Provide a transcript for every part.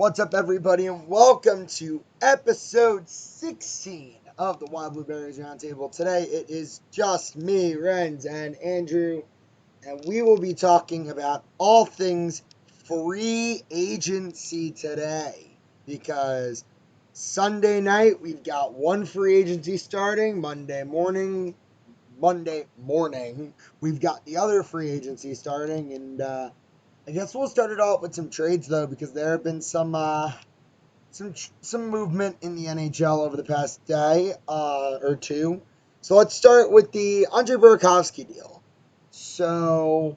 What's up, everybody, and welcome to episode 16 of the Wild Blueberries Roundtable. Today, it is just me, Renz, and Andrew, and we will be talking about all things free agency today, because Sunday night, we've got one free agency starting. Monday morning, we've got the other free agency starting, and I guess we'll start it off with some trades, though, because there have been some movement in the NHL over the past day or two. So let's start with the Andre Burakovsky deal. So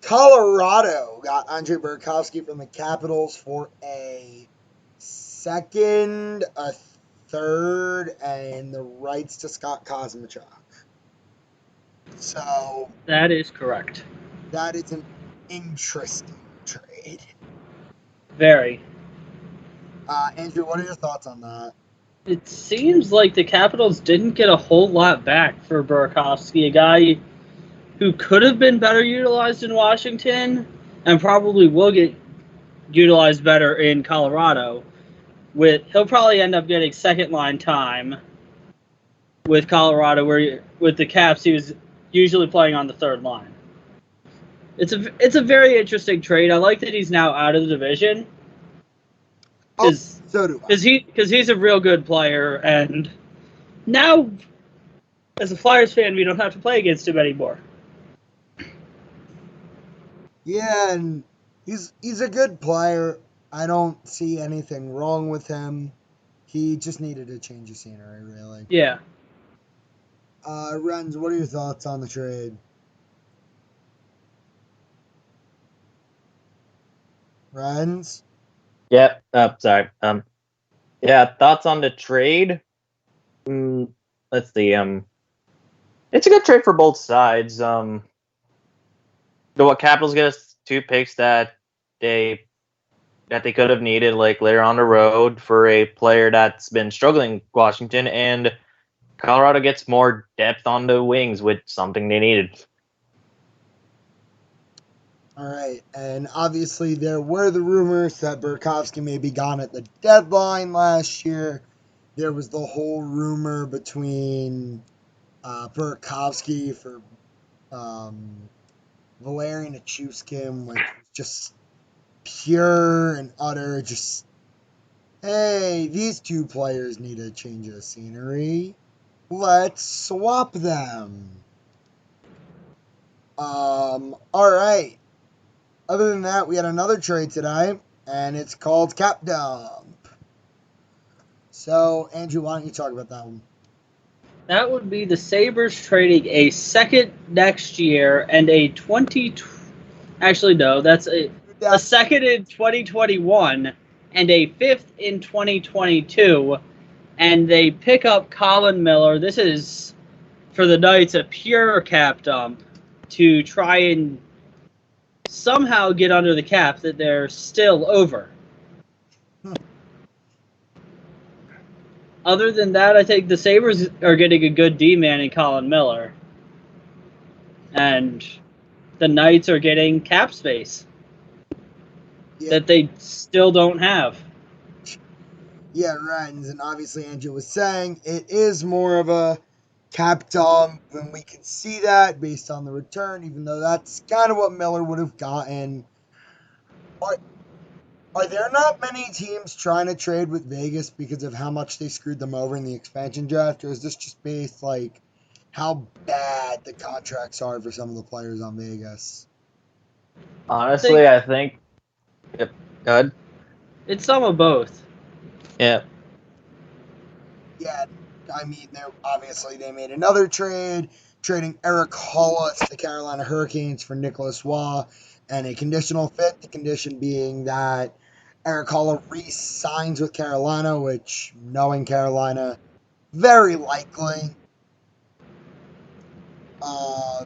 Colorado got Andre Burakovsky from the Capitals for a second, a third, and the rights to Scott Kosmachuk. So that is correct. That is an interesting trade. Very. Andrew, what are your thoughts on that? It seems like the Capitals didn't get a whole lot back for Burakovsky, a guy who could have been better utilized in Washington and probably will get utilized better in Colorado. He'll probably end up getting second line time with Colorado, where with the Caps he was usually playing on the third line. It's a very interesting trade. I like that he's now out of the division. So do I. Because he's a real good player, and now, as a Flyers fan, we don't have to play against him anymore. Yeah, and he's a good player. I don't see anything wrong with him. He just needed a change of scenery, really. Yeah. Renz, what are your thoughts on the trade? Renz? Yep. Sorry. Yeah. Thoughts on the trade? Let's see. It's a good trade for both sides. The Capitals get us 2 picks that they could have needed, like later on the road, for a player that's been struggling in Washington, and Colorado gets more depth on the wings, with something they needed. All right, and obviously there were the rumors that Burakovsky may be gone at the deadline last year. There was the whole rumor between Burakovsky for Valerian Nichushkin, which was just pure and utter, just, hey, these two players need a change of scenery. Let's swap them. All right. Other than that, we had another trade today, and it's called Cap Dump. So, Andrew, why don't you talk about that one? That would be the Sabres trading a second next year and a a second in 2021 and a fifth in 2022, and they pick up Colin Miller. This is, for the Knights, a pure cap dump to try and somehow get under the cap that they're still over. Other than that, I think the Sabres are getting a good D-man in Colin Miller. And the Knights are getting cap space that they still don't have. Yeah, right. And obviously, Andrew was saying it is more of a cap dump, and we can see that based on the return, even though that's kind of what Miller would have gotten. Are there not many teams trying to trade with Vegas because of how much they screwed them over in the expansion draft, or is this just based, like, how bad the contracts are for some of the players on Vegas? Honestly, I think... Yep, go ahead. It's some of both. Yeah. Yeah, I mean, they made another trade, trading Eric Hollis to the Carolina Hurricanes for Nicholas Waugh, and a conditional fit, the condition being that Eric Hollis re-signs with Carolina, which, knowing Carolina, very likely. Are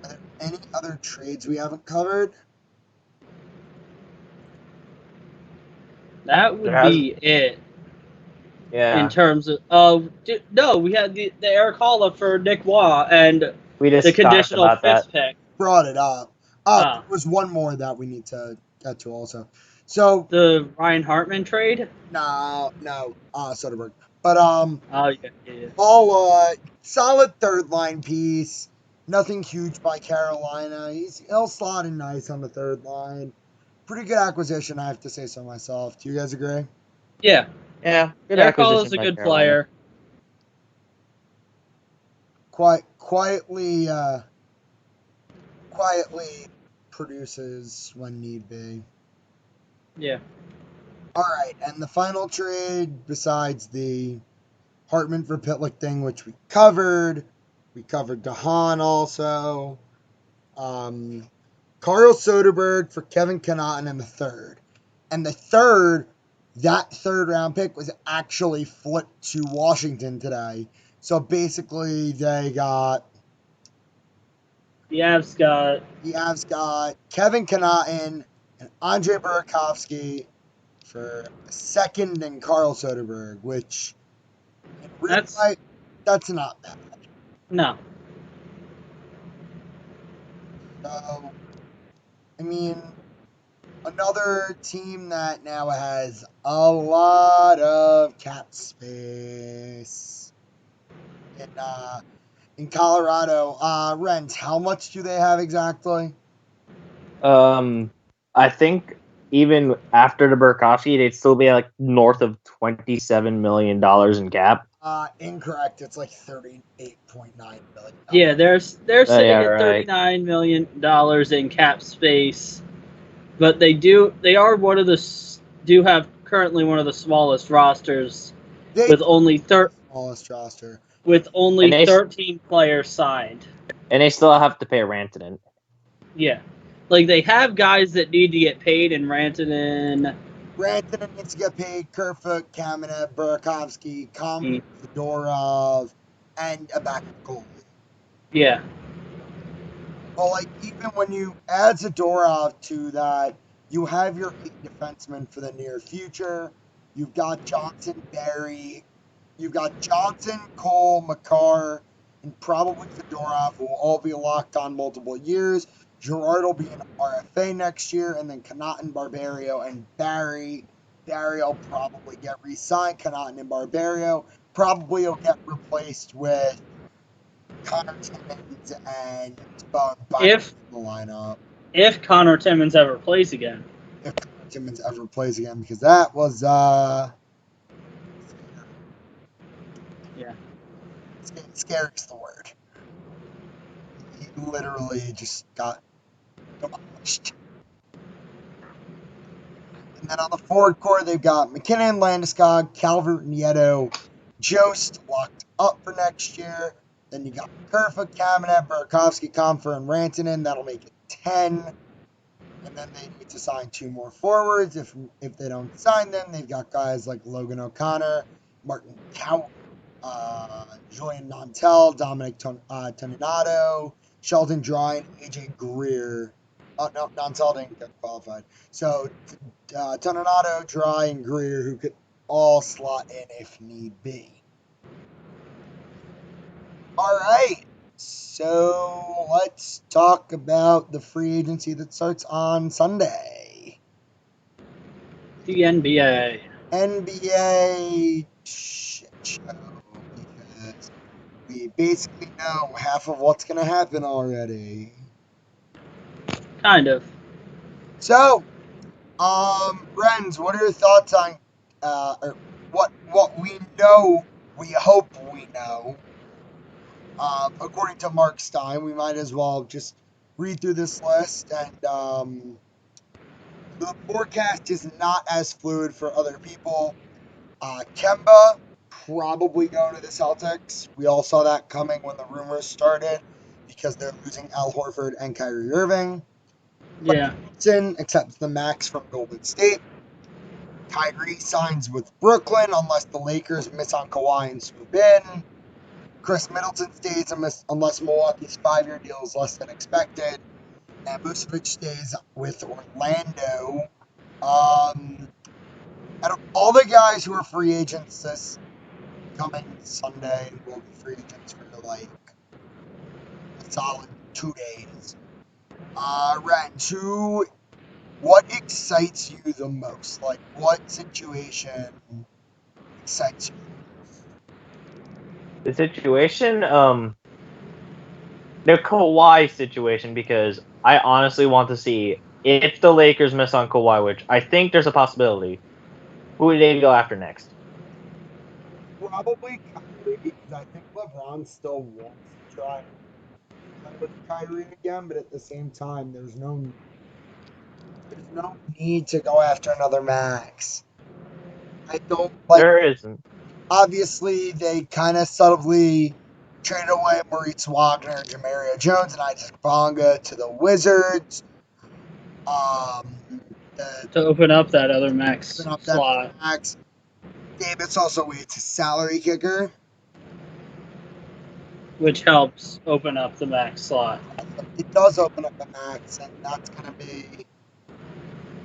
there any other trades we haven't covered? That would be it. Yeah. In terms of no, we had the Eric Hollis for Nick Waugh and we just the conditional fifth pick. Brought it up. There was one more that we need to that too also. So The Ryan Hartman trade? no, Soderbergh. But Oh, yeah. all solid third line piece. Nothing huge by Carolina. He'll slot in nice on the third line. Pretty good acquisition, I have to say so myself. Do you guys agree? Yeah. Yeah, good Eric Hall is acquisition a by good Carolina. player. Quietly produces when need be. Yeah. All right, and the final trade besides the Hartman for Pitlick thing, which we covered. We covered DeHaan also. Carl Soderberg for Kevin Connaughton in the third. And that third round pick was actually flipped to Washington today. So basically, the Avs got Kevin Connaughton and Andre Burakovsky for a second and Carl Soderberg, which in real That's life, that's not bad. no. So, I mean, another team that now has a lot of cap space in Colorado. Rent, how much do they have exactly? I think even after the Burakovsky, they'd still be like north of $27 million in cap. Incorrect. It's like $38.9 million. Yeah, they're sitting Yeah, at right. $39 million in cap space, but they are do have currently one of the smallest rosters They with only smallest roster. And they 13 players signed. and they still have to pay Rantanen. Yeah. Like they have guys that need to get paid in Rantanen. Rantanen needs to get paid. Kerfoot, Kamenev, Burakovsky, Mm. Fedorov, and a backup goalie. Yeah. Well, like even when you add Zadorov to that, you have your 8 defensemen for the near future. You've got Johnson, Barry. You've got Johnson, Cole, McCarr, and probably Zadorov, who will all be locked on multiple years. Gerard will be an RFA next year, and then Connaughton, Barbario, and Barry. Barry will probably get re-signed. Connaughton and Barbario probably will get replaced with Connor Timmins and Bowen If in the lineup. if Connor Timmins ever plays again. If Connor Timmins ever plays again, because that was Yeah. scary's the word. He literally just got demolished. And then on the forward core, they've got McKinnon, Landeskog, Calvert, Nieto, Jost locked up for next year. Then you got Kerfoot, Kamenev, Burakovsky, Comfer, and Rantanen. That'll make it 10. And then they need to sign 2 more forwards. If they don't sign them, they've got guys like Logan O'Connor, Martin Kaut, Julian Montel, Dominic Toninato, Sheldon Dry, and AJ Greer. No, Montel didn't get qualified. So Toninato, Dry, and Greer, who could all slot in if need be. All right. So let's talk about the free agency that starts on Sunday. The NBA. NBA shit show, because we basically know half of what's going to happen already. Kind of. So, Renz, what are your thoughts on or what we know? We hope we know. According to Mark Stein, we might as well just read through this list. And the forecast is not as fluid for other people. Kemba probably going to the Celtics. We all saw that coming when the rumors started because they're losing Al Horford and Kyrie Irving. Yeah. Hudson accepts the max from Golden State. Kyrie signs with Brooklyn unless the Lakers miss on Kawhi and swoop in. Chris Middleton stays unless Milwaukee's 5-year deal is less than expected. And Vucevic stays with Orlando. Out of all the guys who are free agents this coming Sunday and will be free agents for like a solid 2 days, Ren, who what excites you the most? Like, what situation excites you? The situation, the Kawhi situation, because I honestly want to see if the Lakers miss on Kawhi, which I think there's a possibility. Who would they go after next? Probably Kyrie, because I think LeBron still wants to try with Kyrie again, but at the same time, there's no need to go after another max. I don't like. There isn't. Obviously, they kind of subtly traded away Moritz Wagner, Jamario Jones, and Isaac Bonga to the Wizards. To open up that other max Open up that slot. max. Davis also waits a salary kicker. Which helps open up the max slot. It does open up the max, and that's going to be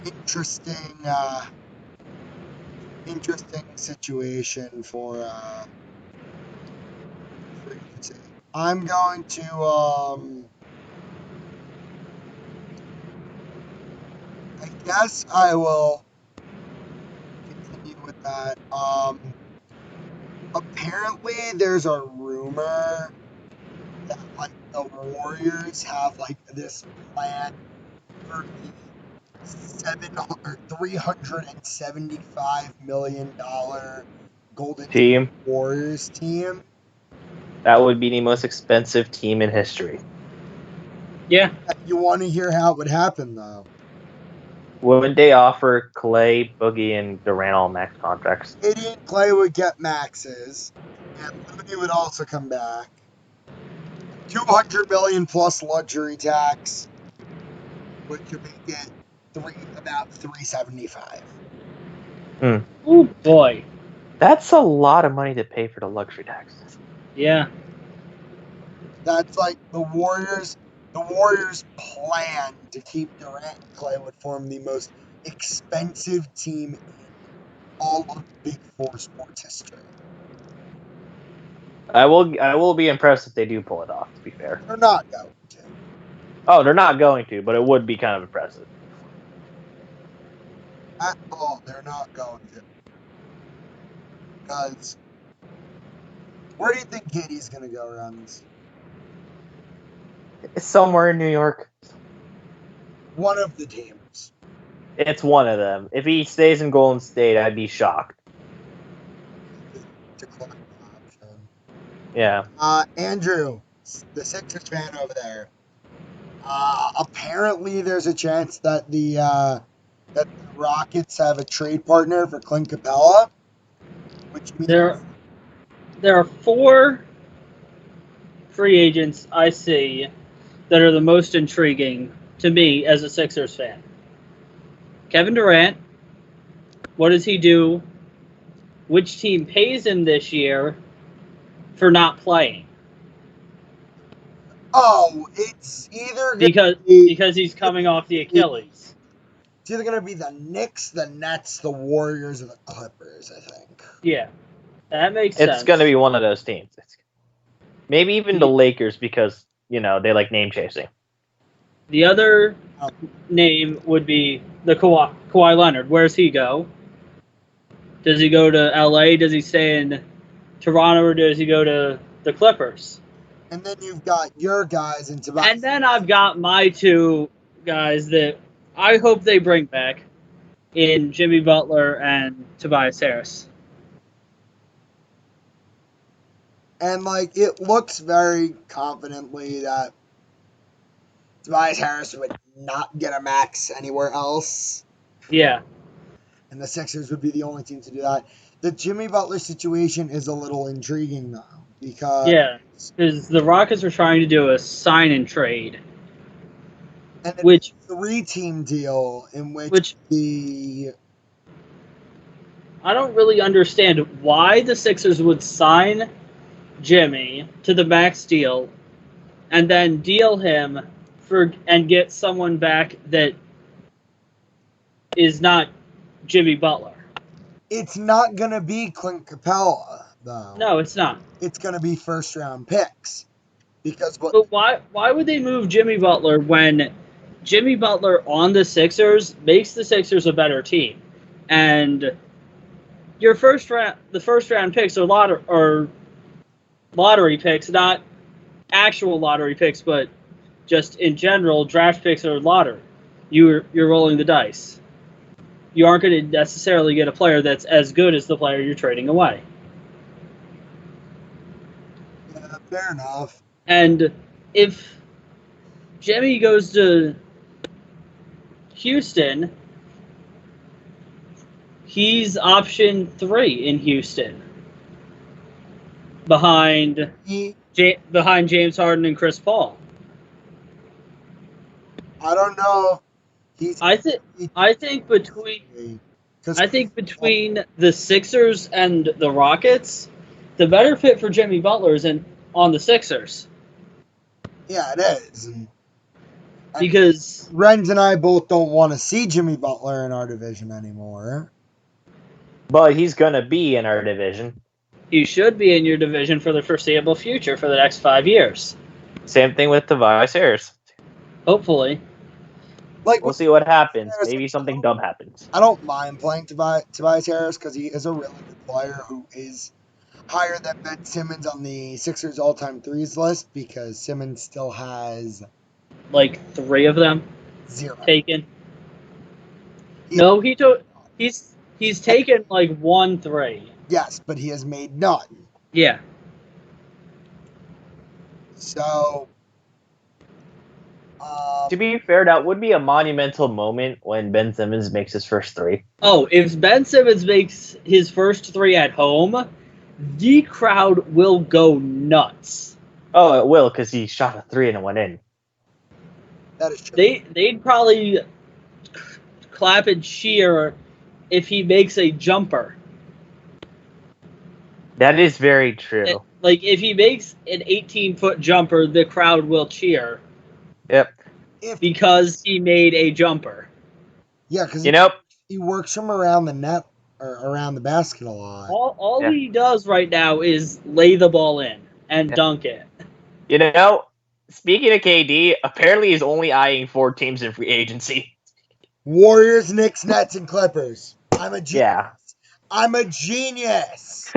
interesting. Interesting situation for free agency. I'm going to I guess I will continue with that. Apparently there's a rumor that like the Warriors have like this plan for the $375 million Golden Team. Warriors team. That would be the most expensive team in history. Yeah. You want to hear how it would happen though? Would they offer Clay, Boogie, and Durant all max contracts? KD and Clay would get maxes, and Looney would also come back. $200 million plus luxury tax, which would make it about $375. Oh boy. That's a lot of money to pay for the luxury tax. Yeah. That's like the Warriors. The Warriors' plan to keep Durant and Clay would form the most expensive team in all of Big Four sports history. I will be impressed if they do pull it off, to be fair. They're not going to. Oh, they're not going to, but it would be kind of impressive. At all, they're not going to. Because where do you think KD's going to go around this? It's somewhere in New York. One of the teams. It's one of them. If he stays in Golden State, I'd be shocked. Decline the option. Yeah. Andrew, the Sixers fan over there. Apparently, there's a chance that the Rockets have a trade partner for Clint Capella, which means There are 4 free agents I see that are the most intriguing to me as a Sixers fan. Kevin Durant. What does he do? Which team pays him this year for not playing? it's either Because he's coming off the Achilles. It's either gonna be the Knicks, the Nets, the Warriors, or the Clippers. I think. Yeah, that makes sense. It's going to be one of those teams. Maybe even the Lakers because, they like name chasing. The other name would be the Kawhi Leonard. Where's he go? Does he go to LA? Does he stay in Toronto, or does he go to the Clippers? And then you've got your guys in Tobias. And then I've got my 2 guys that I hope they bring back in Jimmy Butler and Tobias Harris. And it looks very confidently that Tobias Harris would not get a max anywhere else. Yeah. And the Sixers would be the only team to do that. The Jimmy Butler situation is a little intriguing, though, because... Yeah, because the Rockets are trying to do a sign and trade. And which 3-team deal in which I don't really understand why the Sixers would sign Jimmy to the max deal and then deal him and get someone back that is not Jimmy Butler. It's not going to be Clint Capella, though. No, it's not. It's going to be first-round picks. But why would they move Jimmy Butler when Jimmy Butler on the Sixers makes the Sixers a better team. And your the first round picks are lottery picks, not actual lottery picks, but just in general, draft picks are lottery. You're rolling the dice. You aren't going to necessarily get a player that's as good as the player you're trading away. Yeah, fair enough. And if Jimmy goes to Houston, he's option 3 in Houston, behind James Harden and Chris Paul. I don't know. I think between the Sixers and the Rockets, the better fit for Jimmy Butler is on the Sixers. Yeah, it is. Because Renz and I both don't want to see Jimmy Butler in our division anymore. But he's going to be in our division. He should be in your division for the foreseeable future for the next 5 years. Same thing with Tobias Harris. Hopefully. We'll see what happens. Maybe something dumb happens. I don't mind playing Tobias Harris because he is a really good player who is higher than Ben Simmons on the Sixers all-time threes list because Simmons still has like 3 of them 0 taken. No, he's taken like 1 3. Yes, but he has made none. Yeah. So, to be fair, that would be a monumental moment when Ben Simmons makes his first 3. Oh, if Ben Simmons makes his first 3 at home, the crowd will go nuts. Oh, it will, because he shot a 3 and it went in. That is true. They'd probably clap and cheer if he makes a jumper. That is very true. Like, if he makes an 18-foot jumper, the crowd will cheer. Yep. Because he made a jumper. Yeah, because he works from around the net or around the basket a lot. All he does right now is lay the ball in and dunk it. Speaking of KD, apparently he's only eyeing 4 teams in free agency. Warriors, Knicks, Nets, and Clippers. I'm a genius. Yeah. I'm a genius.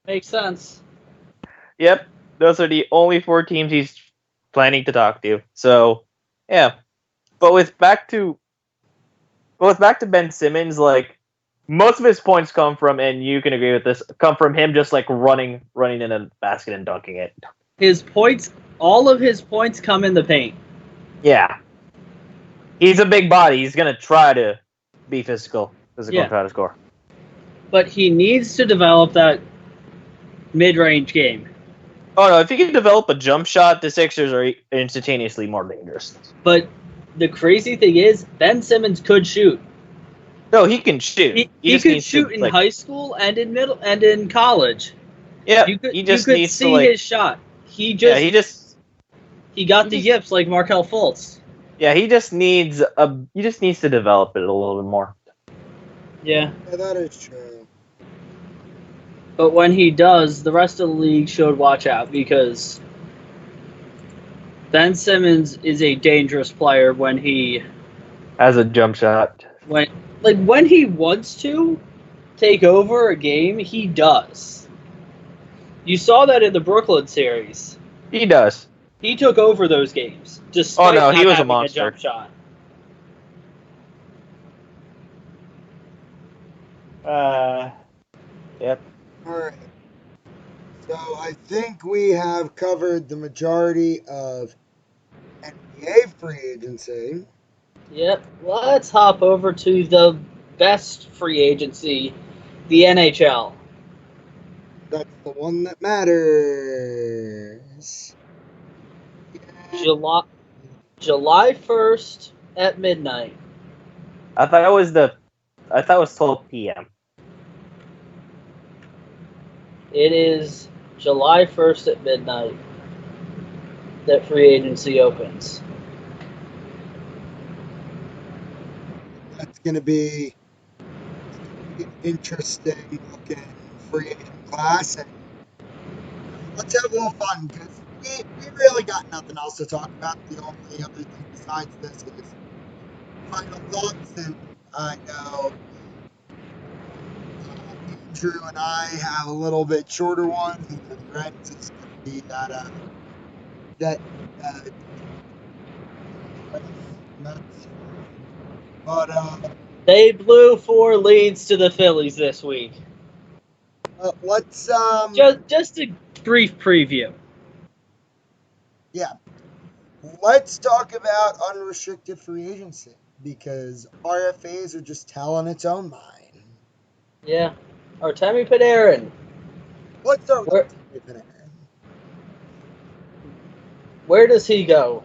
Makes sense. Yep. Those are the only 4 teams he's planning to talk to. So, yeah. But with back to Ben Simmons, like, most of his points come from, and you can agree with this, come from him just like running in a basket and dunking it. All of his points come in the paint. Yeah. He's a big body. He's going to try to be physical and try to score. But he needs to develop that mid-range game. Oh, no. If he can develop a jump shot, the Sixers are instantaneously more dangerous. But the crazy thing is, Ben Simmons could shoot. No, he can shoot. He could shoot in high school and in middle and in college. Yeah, he just needs to his shot. He got the yips like Markelle Fultz. Yeah, he just needs to develop it a little bit more. Yeah. That is true. But when he does, the rest of the league should watch out because Ben Simmons is a dangerous player when he has a jump shot. When he wants to take over a game, he does. You saw that in the Brooklyn series. He does. He took over those games. Despite he was a having monster. A jump shot. Yep. All right. So I think we have covered the majority of NBA free agency. Yep. Let's hop over to the best free agency, the NHL. That's the one that matters. Yeah. July 1st at midnight. I thought it was 12 p.m. It is July 1st at midnight that free agency opens. That's going to be an interesting looking free agent class. And let's have a little fun because we really got nothing else to talk about. The only other thing besides this is final thoughts, and I know Andrew and I have a little bit shorter ones, and then Brent's is going to be that but They blew 4 leads to the Phillies this week. let's Just a brief preview. yeah, let's talk about unrestricted free agency because RFAs are just telling its own mind. Yeah. Artemi Panarin. Let's start with Where, Artemi Panarin. where does he go?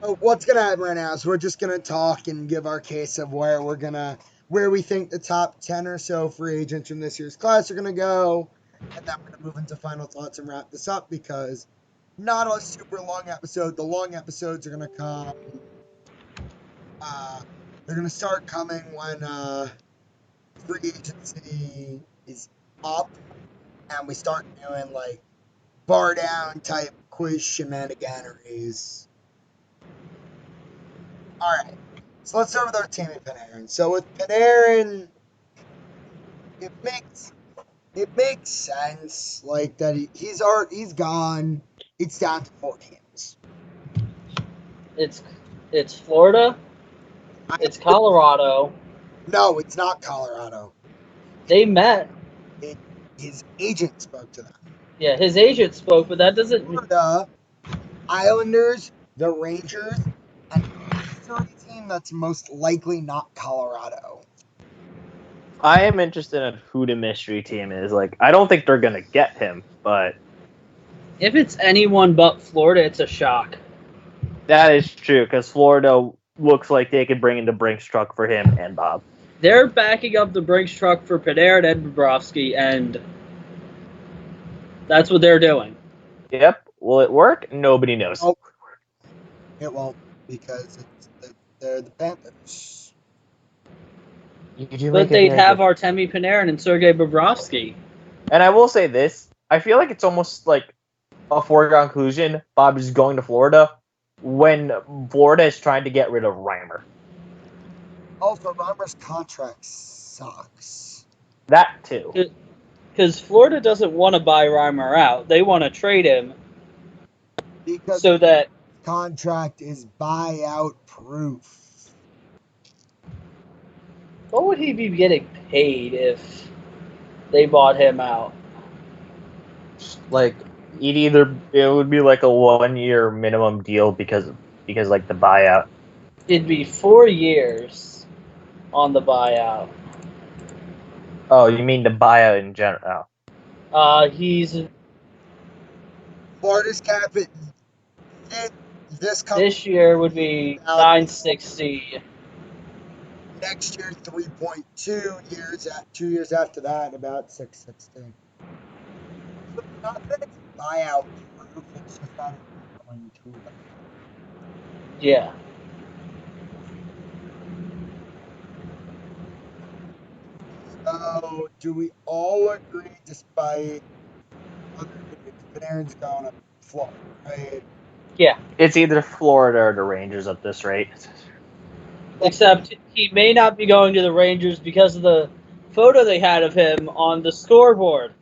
So what's gonna happen right now is we're just gonna talk and give our case of where we think the top 10 or so free agents from this year's class are gonna go, and then we're gonna move into final thoughts and wrap this up because not a super long episode. The long episodes are gonna come. They're gonna start coming when free agency is up and we start doing like bar down type quiz shenaniganeries. All right, so let's start with our team at Panarin. So with Panarin, it makes sense like that he's gone. It's down to 4 teams. It's Florida. It's Colorado. No, it's not Colorado. They met. His agent spoke to them. Yeah, his agent spoke, but that doesn't. Florida, Islanders, the Rangers, and a mystery team that's most likely not Colorado. I am interested in who the mystery team is. Like, I don't think they're gonna get him, but If it's anyone but Florida, it's a shock. that is true because Florida looks like they could bring in the Brinks truck for him and Bob. They're backing up the Brinks truck for Panarin and Bobrovsky, and that's what they're doing. Yep. Will it work? Nobody knows. Oh, it won't because they're the Panthers. But they'd have Artemi Panarin and Sergei Bobrovsky. And I will say this: I feel like it's almost like a foregone conclusion. Bob is going to Florida when Florida is trying to get rid of Reimer. Also, Reimer's contract sucks. That too. Because Florida doesn't want to buy Reimer out; they want to trade him Because so that contract is buyout proof. what would he be getting paid if they bought him out? Like it would be like a 1-year minimum deal because like the buyout. It'd be 4 years on the buyout. Oh, you mean the buyout in general? He's Florida's cap this year would be $960. Next year, 3.2 years. 2 years after that, about 660. But not that it's buyout proof. It's just that it's going to. Yeah. So, do we all agree, despite other opinions, Panarin's going to Florida, right? Yeah. It's either Florida or the Rangers at this rate. Except he may not be going to the Rangers because of the photo they had of him on the scoreboard.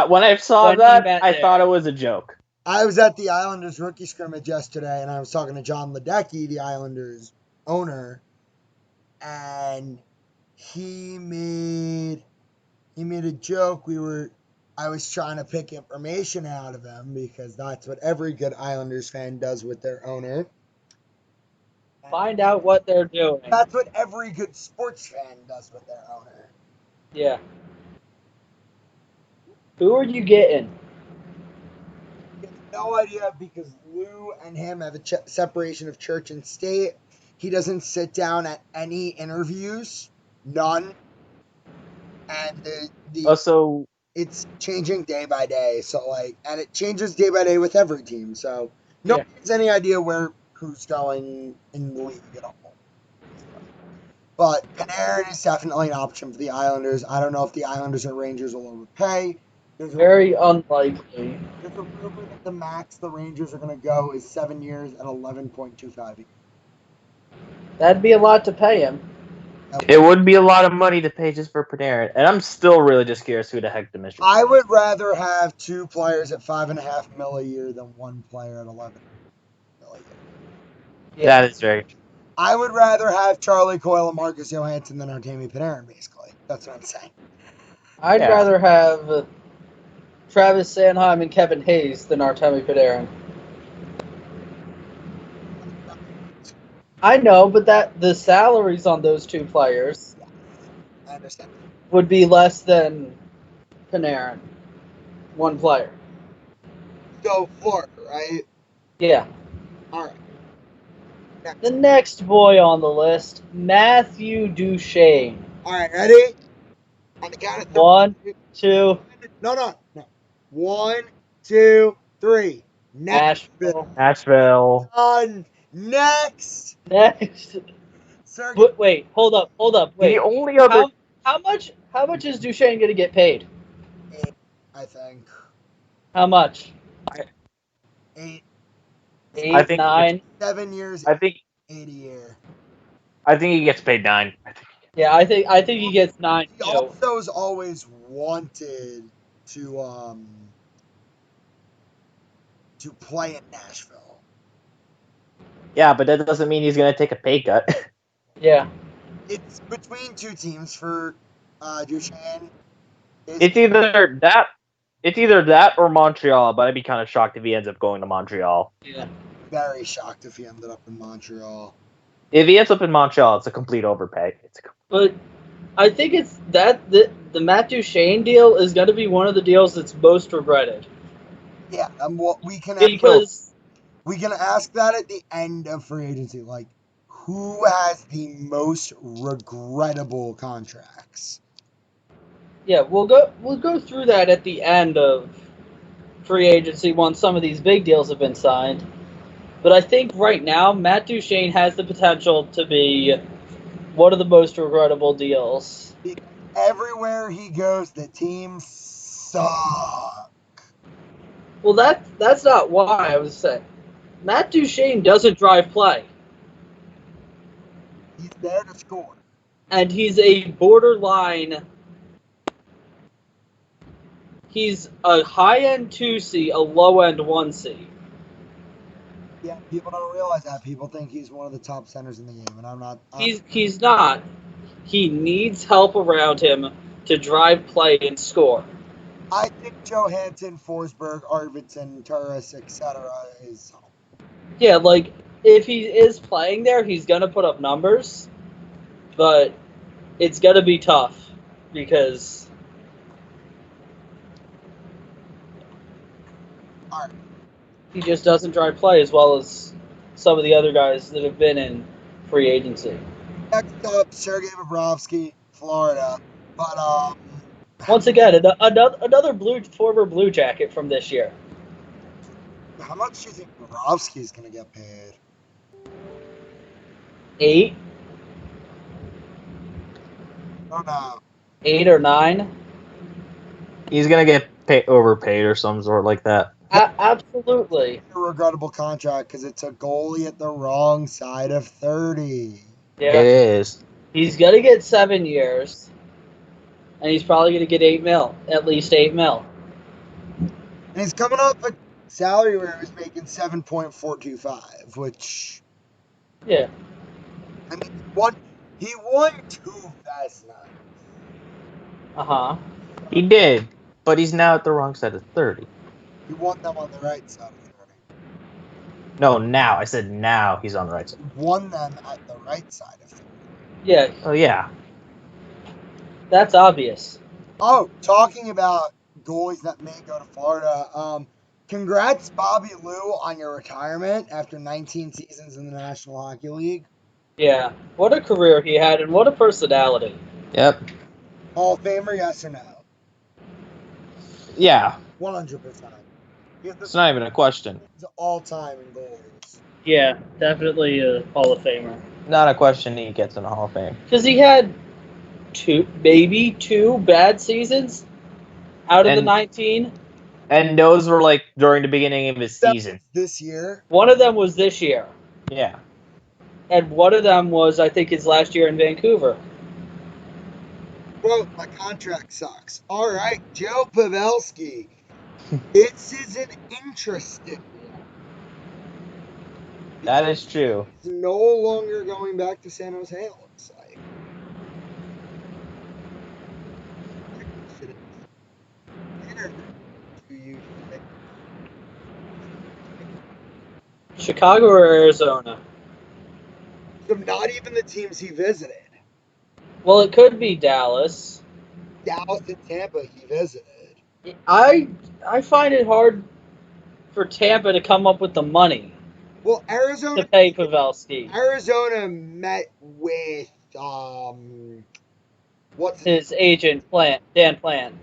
When I saw When he that, met I there. thought it was a joke. I was at the Islanders rookie scrimmage yesterday, and I was talking to John Ledecky, the Islanders owner, and he made a joke. I was trying to pick information out of him because that's what every good Islanders fan does with their owner. Find out what they're doing. That's what every good sports fan does with their owner. Yeah. Who are you getting? He has no idea because Lou and him have a separation of church and state. He doesn't sit down at any interviews, none. And it's changing day by day. So and it changes day by day with every team. So nobody has any idea who's going in the league at all. But Panarin is definitely an option for the Islanders. I don't know if the Islanders or Rangers will overpay. Very unlikely. There's a rumor that the max the Rangers are going to go is 7 years at 11.25. That'd be a lot to pay him. It would be a lot of money to pay just for Panarin, and I'm still really just curious who the heck the mystery. I would rather have 2 players at $5.5 million a year than 1 player at 11 million. Yeah. That is very true. I would rather have Charlie Coyle and Marcus Johansson than Artemi Panarin, basically. That's what I'm saying. I'd rather have Travis Sanheim and Kevin Hayes than Artemi Panarin. I know, but the salaries on those 2 players I understand. would be less than Panarin. 1 player. So, Florida, right? Yeah. All right. The next boy on the list, Matthew Duchene. All right, ready? On the count of 3. 1, 2. No. 1, 2, 3. Nashville. Nashville. On next. Next. Sergey. Wait, hold up. Wait. The only other. How much is Duchene going to get paid? 8, I think. How much? 8. 8, I think 9? 7 years, I think 8 a year. he gets paid 9. Yeah, I think he gets 9 He too. also has always wanted to play in Nashville. Yeah, but that doesn't mean he's going to take a pay cut. Yeah. It's between 2 teams for Duchene. It's either that or Montreal, but I'd be kind of shocked if he ends up going to Montreal. Yeah. Very shocked if he ended up in Montreal. If he ends up in Montreal, it's a complete overpay. But I think it's the Matt Duchene deal is going to be one of the deals that's most regretted. Yeah, we can ask that at the end of free agency. Like, who has the most regrettable contracts? Yeah, we'll go through that at the end of free agency once some of these big deals have been signed. But I think right now Matt Duchene has the potential to be one of the most regrettable deals. Everywhere he goes, the teams suck. Well, that's not why I was saying. Matt Duchene doesn't drive play. He's there to score. And he's a borderline. He's a high-end 2C, a low-end 1C. Yeah, people don't realize that. People think he's one of the top centers in the game, and I'm not. He's not. He needs help around him to drive play and score. I think Johansson, Forsberg, Arvidsson, Turris, etc. is. Yeah, like, if he is playing there, he's going to put up numbers, but it's going to be tough because... Right. He just doesn't drive play as well as some of the other guys that have been in free agency. Next up, Sergei Bobrovsky, Florida. But, once again, another former Blue Jacket from this year. How much do you think Bobrovsky's going to get paid? 8? I don't know. 8 or 9? He's going to get overpaid or some sort like that. Absolutely. A regrettable contract because it's a goalie at the wrong side of 30. Yeah. It is. He's going to get 7 years, and he's probably going to get 8 mil, at least 8 mil. And he's coming up a salary where he was making 7.425, which... Yeah. I mean, he won 2 Vezina. Uh-huh. He did, but he's now at the wrong side of 30. He won them on the right side of 30. No, now. I said now he's on the right side. He won them at the right side of 30. Yeah. Oh, yeah. That's obvious. Oh, talking about goalies that may go to Florida, congrats, Bobby Lou, on your retirement after 19 seasons in the National Hockey League. Yeah. What a career he had, and what a personality. Yep. Hall of Famer, yes or no? Yeah. 100%. It's not even a question. He's all-time in goalies. Yeah, definitely a Hall of Famer. Not a question he gets in the Hall of Fame. Because he had maybe two bad seasons. Out of the And- 19, And those were like during the beginning of his season. This year. one of them was this year. Yeah. And one of them was, I think, his last year in Vancouver. Quote, my contract sucks. All right, Joe Pavelski. This is an interesting one. That is true. He's no longer going back to San Jose, it looks like. Do you think? Chicago or Arizona? So not even the teams he visited. Well, it could be Dallas. Dallas and Tampa he visited. I find it hard for Tampa to come up with the money Well, Arizona to pay Pavelski. Arizona met with what's His agent, Dan Plant.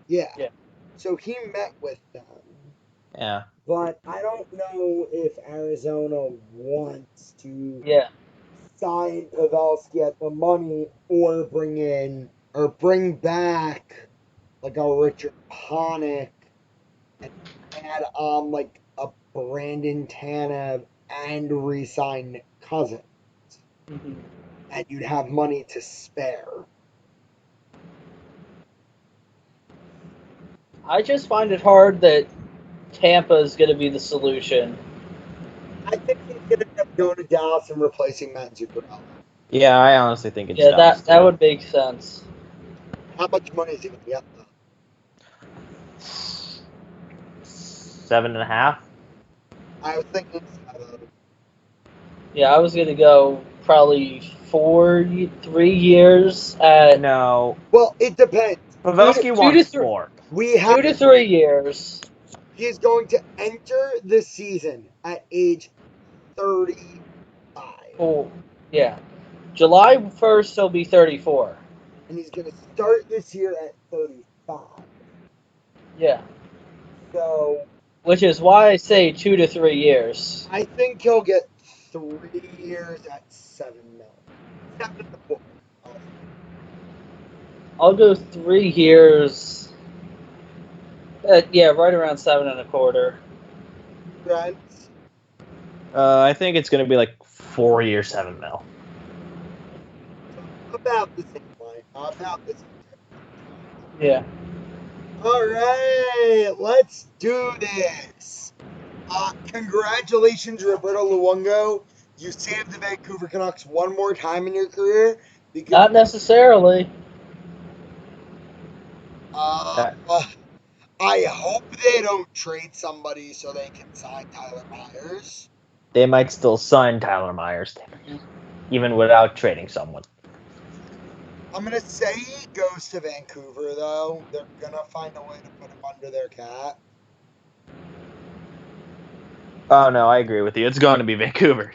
Yeah. Yeah. So he met with them. Yeah. But I don't know if Arizona wants to Yeah. sign Pavelski at the money or bring back like a Richard Panik and add on like a Brandon Tanev and re-sign Nick Cousins. Mm-hmm. And you'd have money to spare. I just find it hard that Tampa is going to be the solution. I think he's going to end up going to Dallas and replacing Matt Zuccarello. Yeah, I honestly think it's Yeah, Dallas, that too. would make sense. How much money is he going to get, though? 7.5. I was thinking 7. Yeah, I was going to go probably 3 years at No. Well, it depends. Pavelski to wants three. 4. We have 2 to 3 years. He is going to enter the season at age 35. Oh, yeah. July 1st, he'll be 34. And he's going to start this year at 35. Yeah. So Which is why I say 2 to 3 years. I think he'll get 3 years at 7 million. 7.25. I'll go 3 years. Yeah, right around 7.25. Brent? I think it's going to be like 4 years, 7 mil. About the same line. About the same. Yeah. All right, let's do this. Congratulations, Roberto Luongo. You saved the Vancouver Canucks one more time in your career. Because Not necessarily. I hope they don't trade somebody so they can sign Tyler Myers. They might still sign Tyler Myers, even without trading someone. I'm going to say he goes to Vancouver, though. They're going to find a way to put him under their cap. Oh, no, I agree with you. It's going to be Vancouver.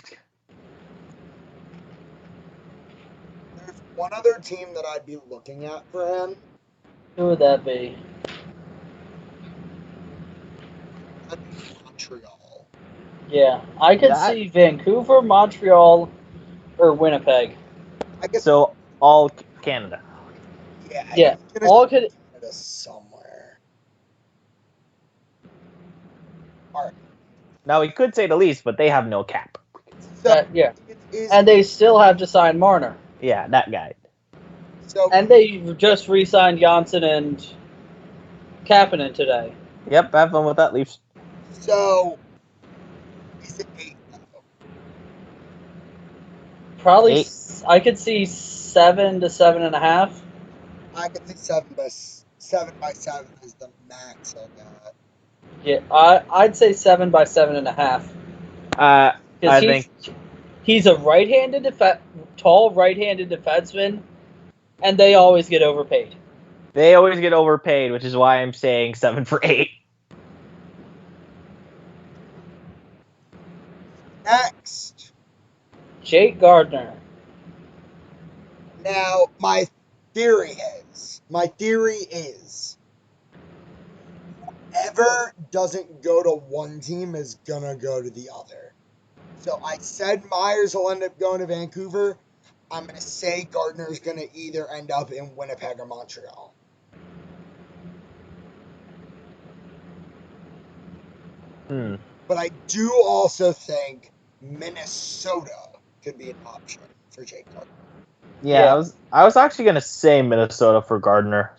There's one other team that I'd be looking at for him. Who would that be? That'd be Montreal. Yeah. I could see Vancouver, Montreal, or Winnipeg. I guess So, all Canada. Yeah. All could. Canada somewhere. All right. Now, we could say the least, but they have no cap. So Yeah. it is, And they still have to sign Marner. Yeah, that guy. so And they just re-signed Janssen and Kapanen today. Yep, have fun with that, Leafs. so is it 8 though? Probably, 8. I could see 7 to 7.5. I could think 7 by 7 is the max on that. Yeah, I'd say 7 by 7.5. I Because think he's a tall right-handed defenseman, and they always get overpaid. they always get overpaid, which is why I'm saying 7 for 8. Next. Jake Gardner. Now, my theory is whoever doesn't go to one team is gonna go to the other. So I said Myers will end up going to Vancouver. I'm gonna say Gardner's gonna either end up in Winnipeg or Montreal. Yeah, I could see Gardner. Yeah, I think I could see Gardner. Gardner's going to Montreal. Yeah. But I do also think Minnesota could be an option for Jake Gardner. Yeah, I was actually gonna say Minnesota for Gardner.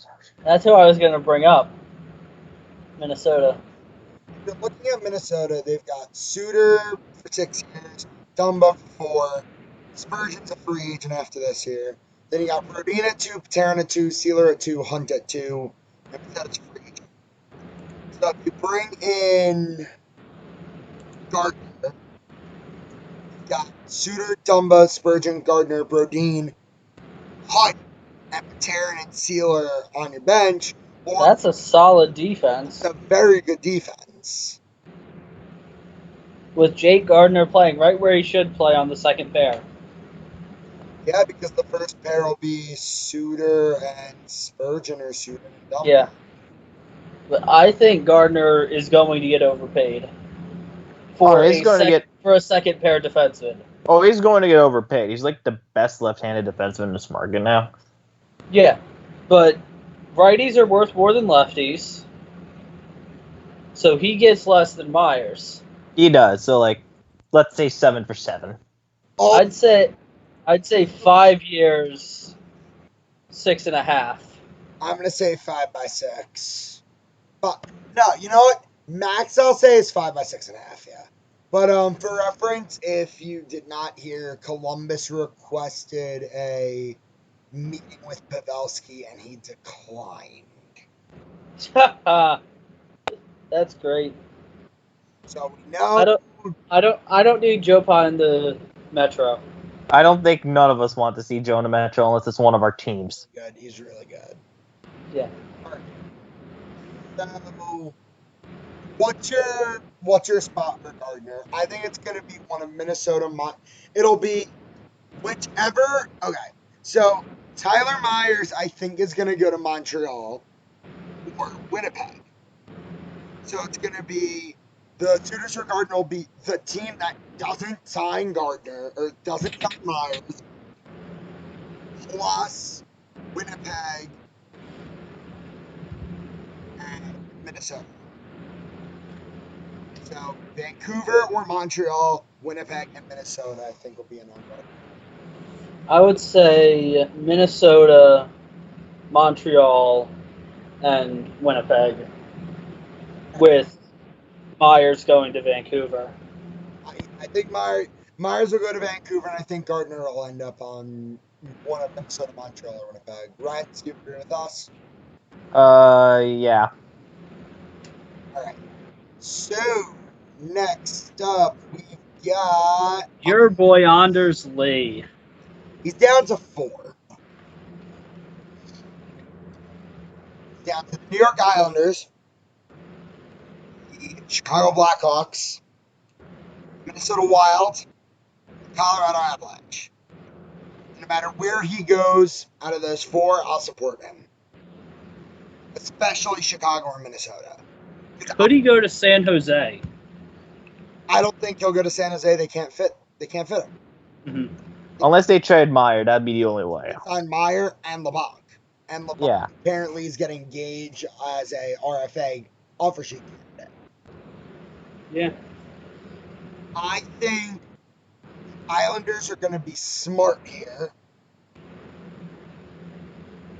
That's who I was going to bring up. Minnesota. If you're looking at Minnesota, they've got Suter for 6 years, Dumba for 4, Spurgeon's a free agent after this year. Then you got Brodin at 2, Patarin at 2, Sealer at 2, Hunt at 2, and Patet's a free agent. So if you bring in Gardner, you've got Suter, Dumba, Spurgeon, Gardner, Brodin, Hunt, and Patarin and Sealer on your bench. Or That's a solid defense. it's a very good defense. With Jake Gardner playing right where he should play on the second pair. Yeah, because the first pair will be Suter and Spurgeon or Suter and Dumba. Yeah. But I think Gardner is going to get overpaid for a second pair defenseman. Oh, he's going to get overpaid. He's like the best left-handed defenseman in this market now. Yeah, but righties are worth more than lefties, so he gets less than Myers. He does. So, like, let's say 7 for 7. I'd say 5 years, 6.5. I'm gonna say 5 by 6. But no, you know what? Max I'll say is 5 by 6.5. Yeah. But for reference, if you did not hear, Columbus requested a meeting with Pavelski and he declined. That's great. So we know. I don't need Joe Pye in the Metro. I don't think none of us want to see Jonah Metro unless it's one of our teams. Good, he's really good. Yeah. So, what's your spot for Gardner? I think it's gonna be one of Minnesota. It'll be whichever. Okay, so Tyler Myers, I think, is gonna go to Montreal or Winnipeg. So it's gonna be the suitors for Gardner will be the team that doesn't sign Gardner or doesn't sign Myers, plus Winnipeg and Minnesota. So Vancouver or Montreal, Winnipeg and Minnesota, I think will be a number. I would say Minnesota, Montreal, and Winnipeg, with Myers going to Vancouver. I think Myers will go to Vancouver, and I think Gardner will end up on one of Minnesota, Montreal, or Winnipeg. Ryan, do you agree with us? Yeah. All right. So next up, we've got Your boy Anders Lee. He's down to 4. Down to the New York Islanders, the Chicago Blackhawks, Minnesota Wild, Colorado Avalanche. No matter where he goes out of those 4, I'll support him. Especially Chicago or Minnesota. Could he go to San Jose? I don't think he'll go to San Jose. They can't fit him. Mm-hmm. Unless they trade Meyer, that'd be the only way. They signed Meyer and LeBlanc. And LeBlanc apparently is getting engaged as a RFA offer sheet candidate. Yeah. I think Islanders are going to be smart here.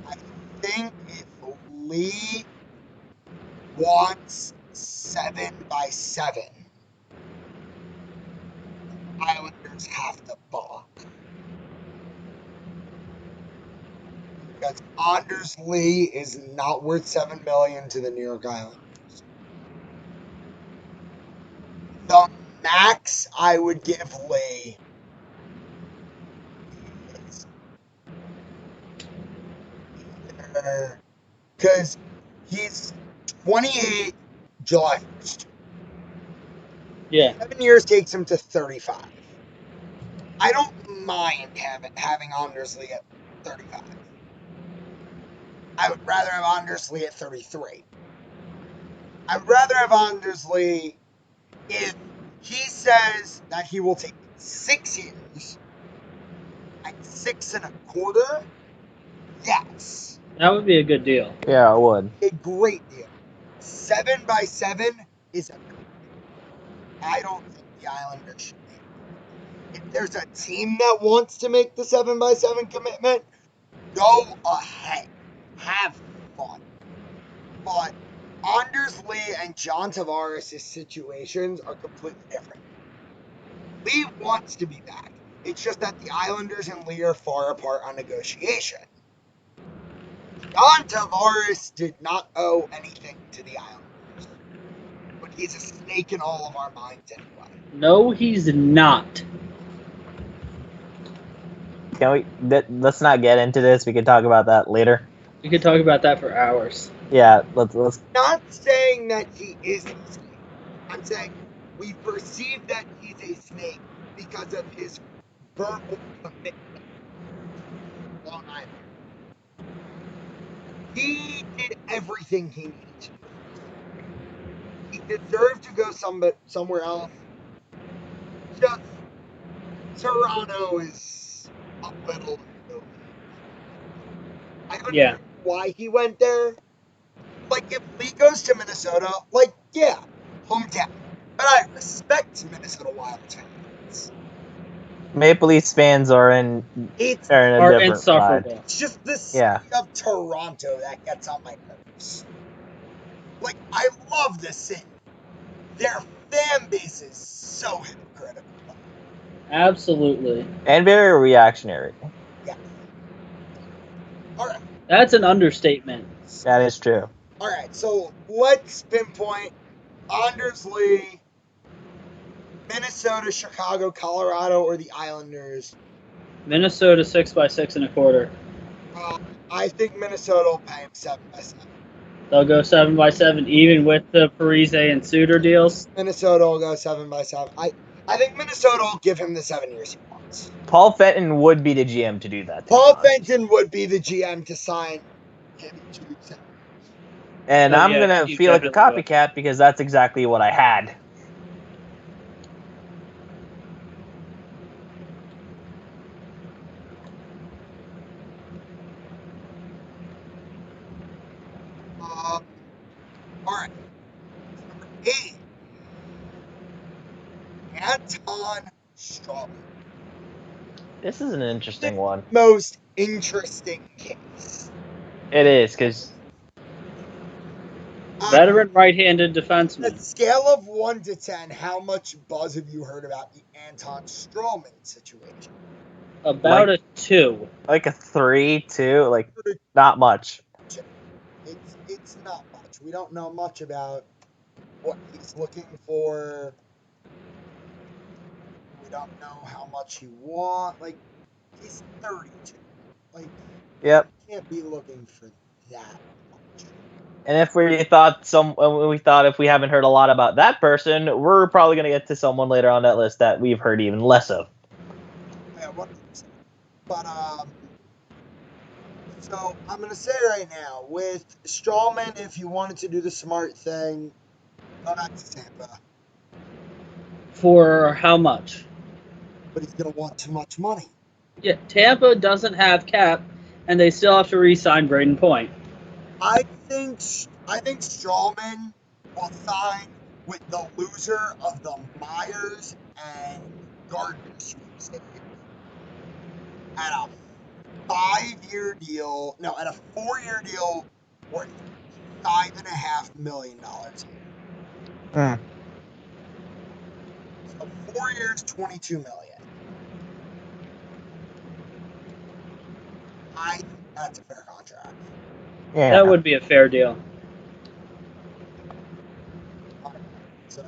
I think if Lee wants 7 by 7, Islanders have to balk. Because Anders Lee is not worth $7 million to the New York Islanders. The max I would give Lee is because he's 28 July 1st. Yeah. 7 years takes him to 35. I don't mind having Anders Lee at 35. I would rather have Anders Lee at 33. I would rather have Anders Lee if he says that he will take 6 years at 6.25. Yes. That would be a good deal. Yeah, it would. A great deal. 7 by 7 is a I don't think the Islanders should make it. If there's a team that wants to make the 7x7 commitment, go ahead. Have fun. But Anders Lee and John Tavares' situations are completely different. Lee wants to be back. It's just that the Islanders and Lee are far apart on negotiation. John Tavares did not owe anything to the Islanders. But he's a snake in all of our minds anyway. No, he's not. Let's not get into this. We can talk about that later. We could talk about that for hours. Yeah, let's. I'm not saying that he is a snake. I'm saying we perceive that he's a snake because of his verbal commitment to Long Island. He did everything he needed to do. He deserved to go somewhere else. Just Toronto is a little. I understand why he went there. Like, if Lee goes to Minnesota, like, yeah, hometown. But I respect Minnesota Wild fans. Maple Leafs fans are in a different insufferable. vibe. It's just the city of Toronto that gets on my nerves. Like, I love the city. Their fan base is so hypocritical. Absolutely. And very reactionary. Yeah. All right. That's an understatement. That is true. All right, so let's pinpoint Anders Lee, Minnesota, Chicago, Colorado, or the Islanders. Minnesota 6x6.25. I think Minnesota will pay him 7x7. They'll go 7x7 even with the Parise and Suter deals. Minnesota will go 7x7. I think Minnesota will give him the 7 years he wants. Paul Fenton would be the GM to do that. Paul Fenton would be the GM to sign him to 7. And I'm going to feel like a copycat because that's exactly what I had. All right. Number 8. Anton Strawman. This is an interesting one. Most interesting case. It is, because veteran right-handed defenseman. On a scale of 1 to 10, how much buzz have you heard about the Anton Strawman situation? About a 2. Like a 3, 2, like not much. It's not much. We don't know much about what he's looking for. We don't know how much he wants. Like, he's 32. Like, yep. You can't be looking for that much. And if we thought if we haven't heard a lot about that person, we're probably going to get to someone later on that list that we've heard even less of. Yeah, 100%. But so I'm going to say right now, with Strawman, if you wanted to do the smart thing, go back to Tampa. For how much? But he's going to want too much money. Yeah, Tampa doesn't have cap, and they still have to re-sign Braden Point. I think Strawman will sign with the loser of the Myers and Gardner sweepstakes at a 5-year deal. No, at a 4-year deal worth $5.5 million. So 4 years, $22 million. I think that's a fair contract. Yeah. That would be a fair deal. So,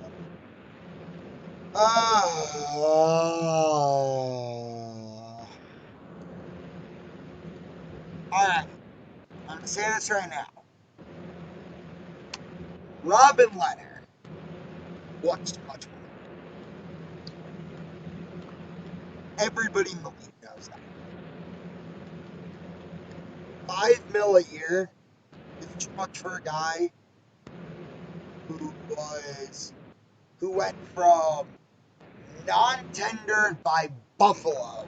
alright. I'm going to say this right now. Robin Leonard wants too much money. Everybody in the league knows that. $5 million a year is too much for a guy who went from non-tendered by Buffalo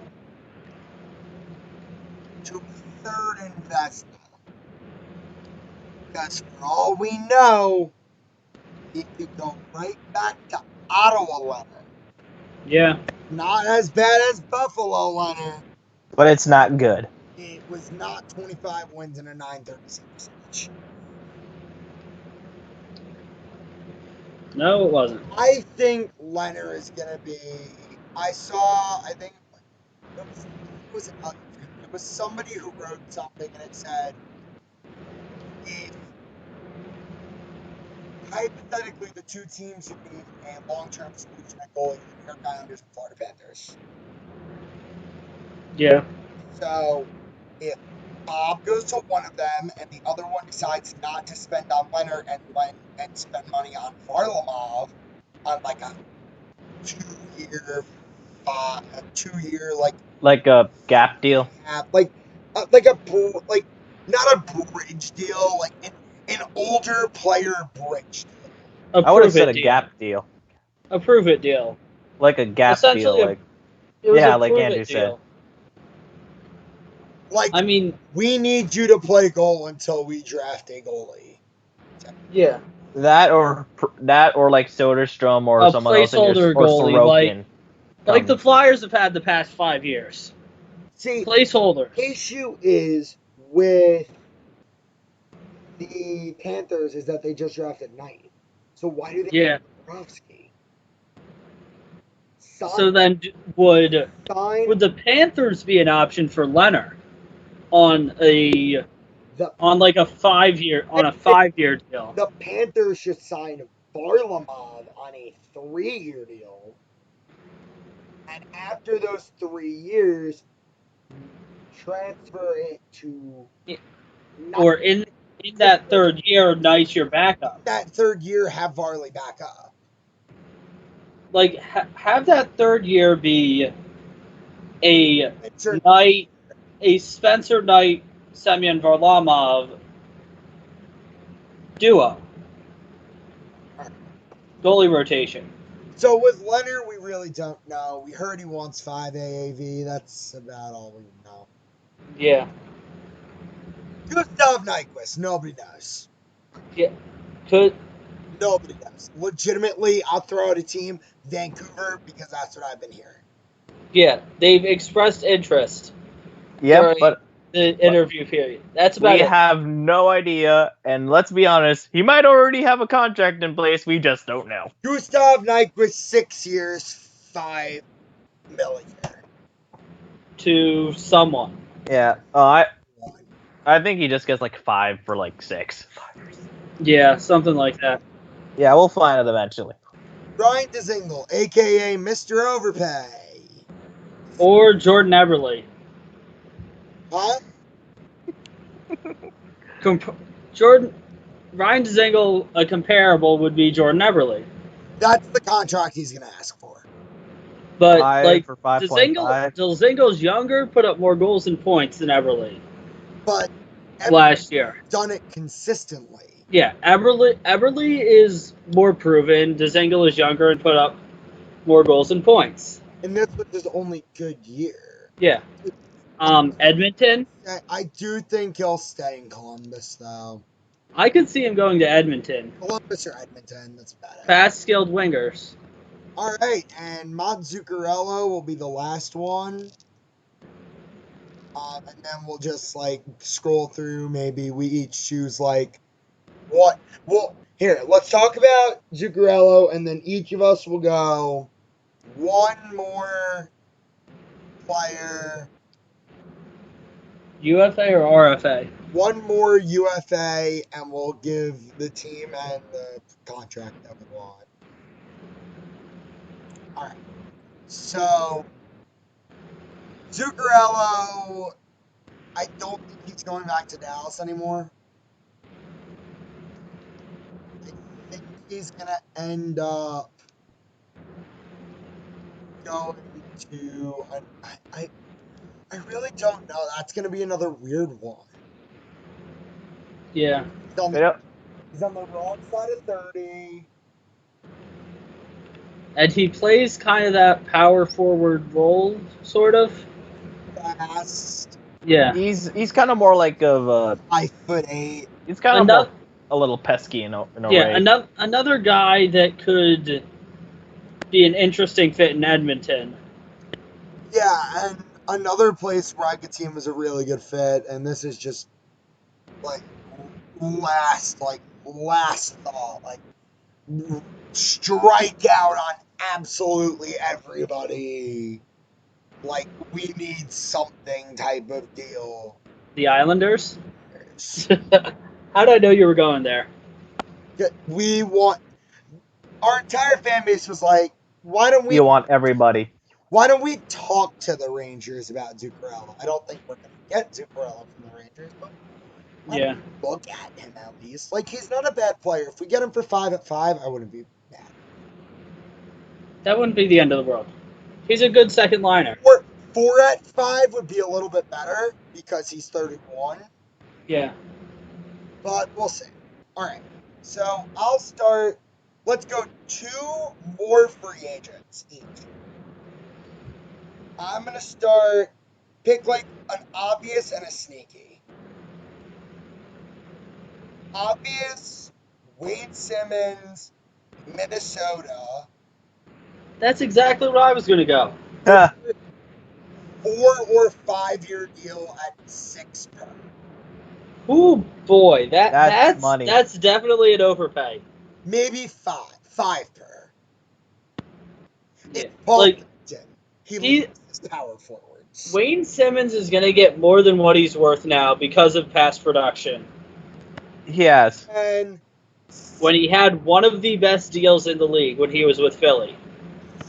to third investment. Because for all we know, he could go right back to Ottawa Leonard. Yeah. Not as bad as Buffalo Leonard. But it's not good. It was not 25 wins and a 936 percentage. No, it wasn't. I think Leonard is going to be. I think it was somebody who wrote something and it said, if hypothetically the two teams who need a long-term solution at goalie, the New York Islanders and Florida Panthers. Yeah. So if Bob goes to one of them and the other one decides not to spend on Leonard and spend money on Varlamov on like a 2-year Like a gap deal. like not a bridge deal, like an older player bridge deal. I would have Approve said it a deal. gap deal. Approve it deal. Like a gap Essentially deal. a- Like It was Yeah, a like prove Andrew it said. deal. Like, I mean, we need you to play goal until we draft a goalie. yeah. that or like Soderstrom or A someone else in your placeholder or goalie, Sorokin. like the Flyers have had the past 5 years. See, Placeholders. issue is with the Panthers is that they just drafted Knight. So why do they Yeah. Bobrovsky? So then would the Panthers be an option for Leonard on like a 5-year deal? The Panthers should sign Varlamov on a 3-year deal. And after those 3 years, transfer it to Or in that third year, Knight's your backup. that third year, have Varley back up. Like have that third year be a Spencer Knight, Semyon Varlamov duo. Goalie rotation. So with Leonard, we really don't know. We heard he wants 5 AAV. That's about all we know. Yeah. Gustav Nyquist, nobody knows. Yeah. Nobody knows. Legitimately, I'll throw out a team, Vancouver, because that's what I've been hearing. Yeah, they've expressed interest. Yeah, but the interview period. That's about we it. have no idea, and let's be honest, he might already have a contract in place. We just don't know. Gustav Nyquist, 6 years, $5 million. To someone. Yeah, I think he just gets like 5 for like 6. Yeah, something like that. Yeah, we'll find it eventually. Ryan Dzingel, a.k.a. Mr. Overpay. Or Jordan Eberle. Huh? Ryan Dzingel, a comparable would be Jordan Eberle. That's the contract he's going to ask for. But like for 5.5. Dzingel's younger, put up more goals and points than Eberle. But last year, done it consistently. Yeah, Eberle is more proven. Dzingel is younger and put up more goals and points. And this was his only good year. Yeah. Edmonton. I do think he'll stay in Columbus, though. I could see him going to Edmonton. Columbus or Edmonton, that's bad. Fast, skilled wingers. All right, and Mont Zuccarello will be the last one. And then we'll just, like, scroll through. Maybe we each choose, like, what? Well, here, let's talk about Zuccarello, and then each of us will go one more player. UFA or RFA? One more UFA, and we'll give the team and the contract that we want. All right. So, Zuccarello, I don't think he's going back to Dallas anymore. I think he's going to end up going to... I really don't know. That's going to be another weird one. Yeah. He's on the wrong side of 30. And he plays kind of that power forward role, sort of. Fast. Yeah. He's kind of more like of a 5'8". He's kind of a little pesky in a way. Yeah, another guy that could be an interesting fit in Edmonton. Yeah, and another place where I could see him as a really good fit, and this is just like last thought, like strike out on absolutely everybody. Like we need something type of deal. The Islanders? How did I know you were going there? We want our entire fan base was like, why don't we You want everybody. why don't we talk to the Rangers about Zuccarello? I don't think we're gonna get Zuccarello from the Rangers, but Yeah. look at him at least. Like he's not a bad player. If we get him for 5 at 5, I wouldn't be mad. That wouldn't be the end of the world. He's a good second liner. Or 4 at 5 would be a little bit better because he's 31. Yeah. But we'll see. All right. So I'll start. Let's go 2 more free agents each. I'm gonna start. Pick like an obvious and a sneaky. Obvious. Wade Simmons, Minnesota. That's exactly what I was going to go. 4 or 5 year deal at 6 per. Oh boy, That's money. That's definitely an overpay. Maybe 5 per. Yeah. It's Like Boston. He loses power forwards. Wayne Simmons is going to get more than what he's worth now because of past production. Yes. And When he had one of the best deals in the league when he was with Philly.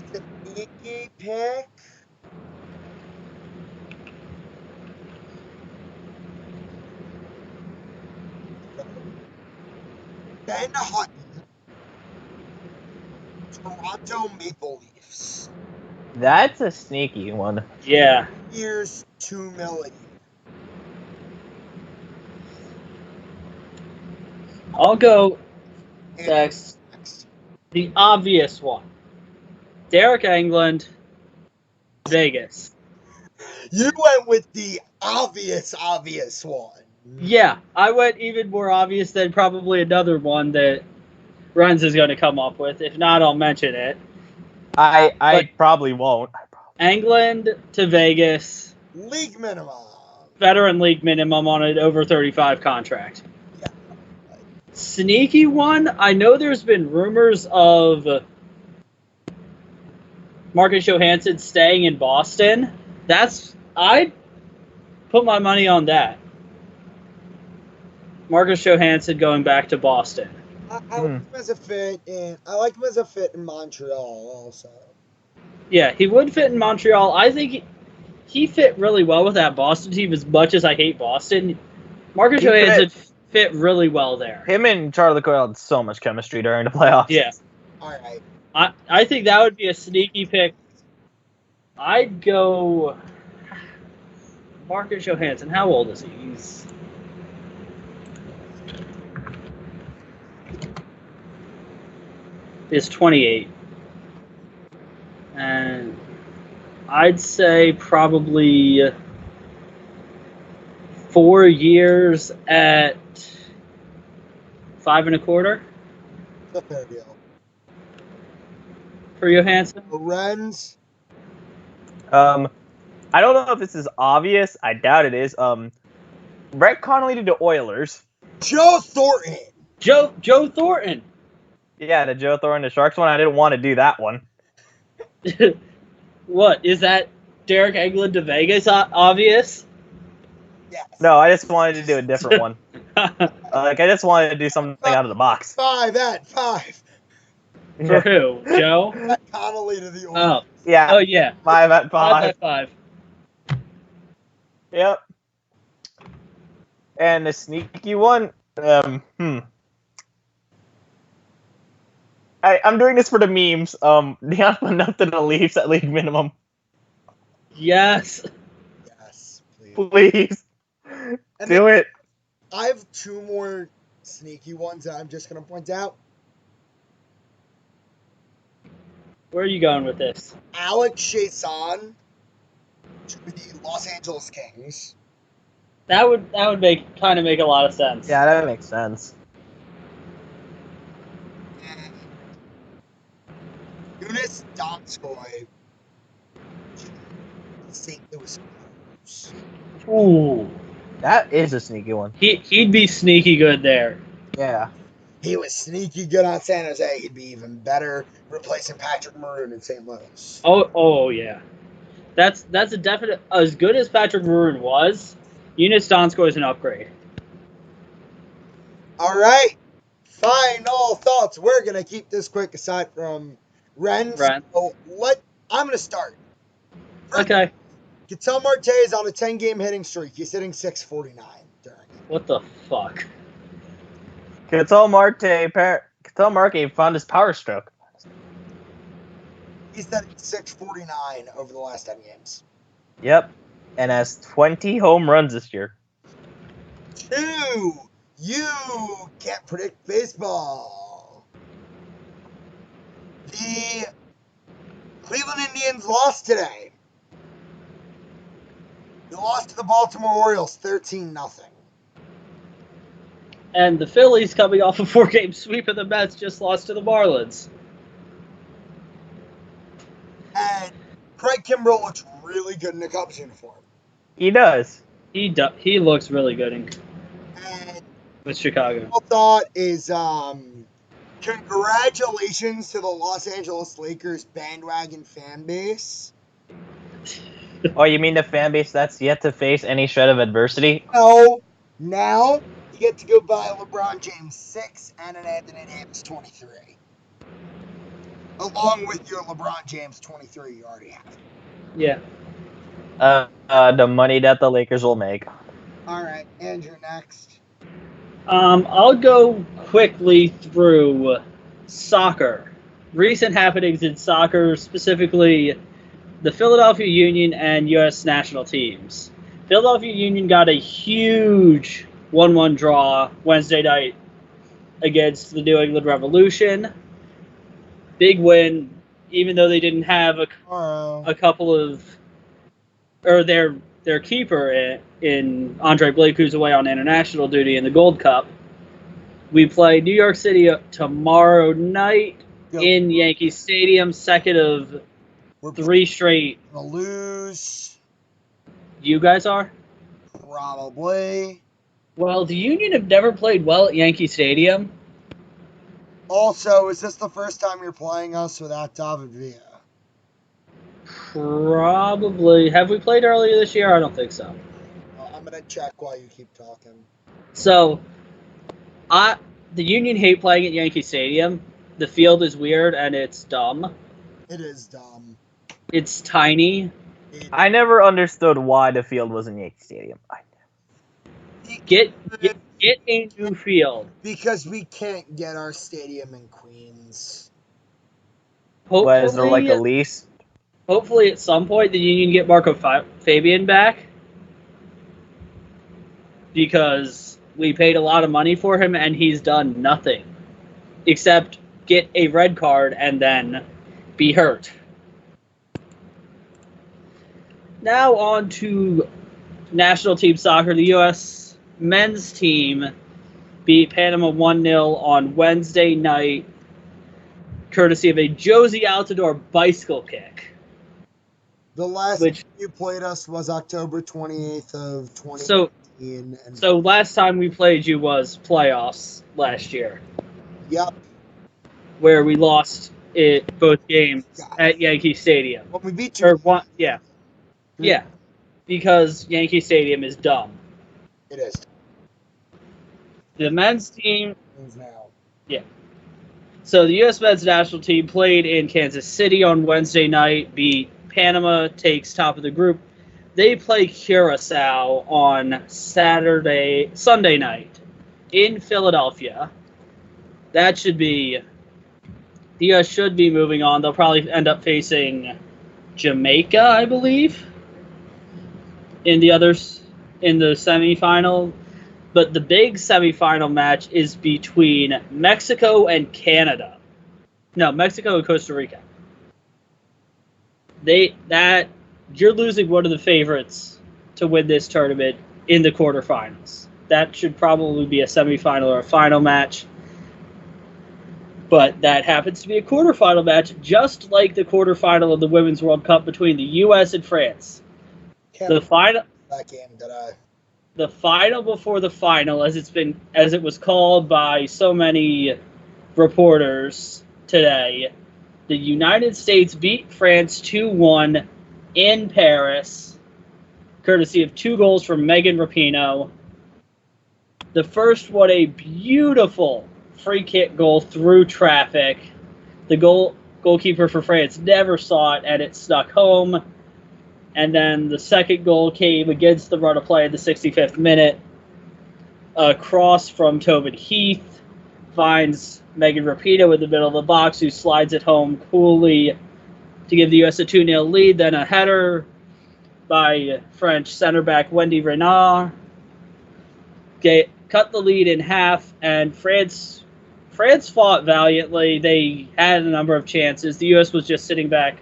sneaky pick. Ben Hutton, Toronto Maple Leafs. That's a sneaky one. Yeah. Years, $2 million. I'll go And next. The obvious one. Derek Englund, Vegas. You went with the obvious one. Yeah, I went even more obvious than probably another one that Renz is going to come up with. If not, I'll mention it. I probably won't. Englund to Vegas. League minimum. Veteran league minimum on an over 35 contract. Yeah. Sneaky one. I know there's been rumors of Marcus Johansson staying in Boston. I'd put my money on that. Marcus Johansson going back to Boston. I like him as a fit in Montreal also. Yeah, he would fit in Montreal. I think he fit really well with that Boston team. As much as I hate Boston, Marcus Johansson fit really well there. Him and Charlie Coyle had so much chemistry during the playoffs. Yeah. All right. I think that would be a sneaky pick. I'd go Marcus Johansson. How old is he? He's 28. And I'd say probably 4 years at 5.25 It's a fair deal. for Johansson. Lorenz. I don't know if this is obvious. I doubt it is. Brett Connolly to the Oilers. Joe Thornton. Joe Thornton. Yeah, the Joe Thornton, the Sharks one. I didn't want to do that one. What is that? Derek Englund to Vegas? Obvious. Yes. No, I just wanted to do a different one. I just wanted to do something out of the box. 5 at 5. For who? Joe? Brett Connolly to the Oilers. Oh. Yeah. Oh yeah. 5 at 5. 5 at 5. Yep. And the sneaky one. I'm doing this for the memes. Deion Phaneuf to the Leafs at league minimum. Yes. Yes, please. Please. And Do it. I have 2 more sneaky ones that I'm just going to point out. Where are you going with this? Alex Chiasson to the Los Angeles Kings. That would make a lot of sense. Yeah, that makes sense. Unis Donskoy, St. Louis Blues. Ooh, That is a sneaky one. he'd be sneaky good there. Yeah. He was sneaky good on San Jose. He'd be even better replacing Patrick Maroon in St. Louis. Oh yeah, that's a definite. As good as Patrick Maroon was, Unis Donskoy is an upgrade. All right. Final thoughts. We're going to keep this quick aside from Renz. Ren. So I'm going to start. Okay. Ketel Marte is on a 10-game hitting streak. He's hitting .649 during it. What the fuck? Ketel Marte found his power stroke. He's hitting .649 over the last 10 games. Yep. And has 20 home runs this year. 2. You can't predict baseball. The Cleveland Indians lost today. They lost to the Baltimore Orioles 13-0. And the Phillies, coming off a 4-game sweep of the Mets, just lost to the Marlins. And Craig Kimbrell looks really good in a Cubs uniform. He does. He looks really good And with Chicago. my thought is congratulations to the Los Angeles Lakers bandwagon fan base. Oh, you mean the fan base that's yet to face any shred of adversity? No, now you get to go buy a LeBron James 6 and an Anthony Davis 23. Along with your LeBron James 23 you already have. Yeah. The money that the Lakers will make. All right, Andrew, next. I'll go quickly through soccer. Recent happenings in soccer, specifically the Philadelphia Union and U.S. national teams. Philadelphia Union got a huge 1-1 draw Wednesday night against the New England Revolution. Big win, even though they didn't have a couple of, or their keeper in Andre Blake, who's away on international duty in the Gold Cup. We play New York City tomorrow night in Yankee Stadium, second of 3 straight. We're gonna lose. You guys are? Probably. Well, the Union have never played well at Yankee Stadium. Also, is this the first time you're playing us without David Villa? Probably. Have we played earlier this year? I don't think so. I'm gonna check while you keep talking. So, the Union hate playing at Yankee Stadium. The field is weird and it's dumb. It is dumb. It's tiny. I never understood why the field was in Yankee Stadium. Get a new field. Because we can't get our stadium in Queens. What, is there like a lease? Hopefully at some point the Union get Marco Fabian back. Because we paid a lot of money for him and he's done nothing. Except get a red card and then be hurt. Now on to national team soccer. The U.S. men's team beat Panama 1-0 on Wednesday night, courtesy of a Josie Altidore bicycle kick. The last you played us was October 28th of 2018. So last time we played you was playoffs last year. Yep. Where we lost both games at Yankee Stadium. When we beat you. Yeah. Because Yankee Stadium is dumb. It is. The men's team. Now. Yeah. So the U.S. men's national team played in Kansas City on Wednesday night, beat Panama, takes top of the group. They play Curacao on Sunday night in Philadelphia. That should be. The U.S. should be moving on. They'll probably end up facing Jamaica, I believe, in the semifinal. But the big semifinal match is between Mexico and Canada. No, Mexico and Costa Rica. You're losing one of the favorites to win this tournament in the quarterfinals. That should probably be a semifinal or a final match. But that happens to be a quarterfinal match, just like the quarterfinal of the Women's World Cup between the U.S. and France. Can't The final, that game today. the final before the final, as it was called by so many reporters today. The United States beat France 2-1 in Paris, courtesy of 2 goals from Megan Rapinoe. The first was a beautiful free kick goal through traffic. The goalkeeper for France never saw it, and it snuck home. And then the second goal came against the run of play in the 65th minute. A cross from Tobin Heath finds Megan Rapinoe in the middle of the box, who slides it home coolly to give the U.S. a 2-0 lead. Then a header by French center back Wendy Renard cut the lead in half, and France fought valiantly. They had a number of chances. The U.S. was just sitting back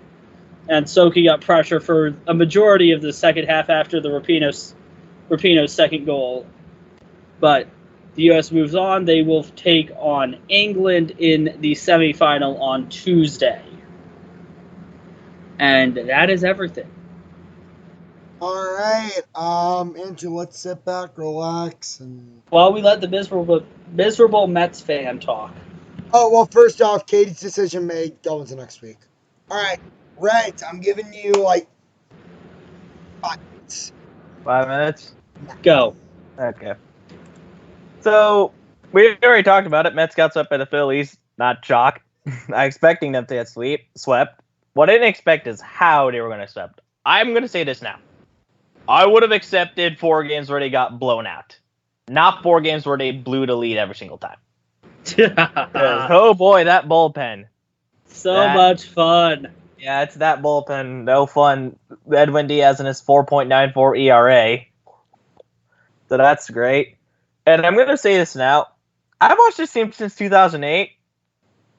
and soaking up pressure for a majority of the second half after the Rapinoe's second goal. But the U.S. moves on. They will take on England in the semifinal on Tuesday. And that is everything. All right, Andrew, let's sit back, relax, and... While we let the miserable Mets fan talk. Oh, well, first off, Katie's decision made, go into next week. All right, Rent, I'm giving you, 5 minutes. 5 minutes? Go. Okay. So, we already talked about it. Mets got swept by the Phillies. Not shock. I'm expecting them to get swept. What I didn't expect is how they were going to swept. I'm going to say this now. I would have accepted 4 games where they got blown out. Not 4 games where they blew the lead every single time. Oh boy, that bullpen. Much fun. Yeah, it's that bullpen. No fun. Edwin Diaz and his 4.94 ERA. So that's great. And I'm going to say this now. I've watched this team since 2008.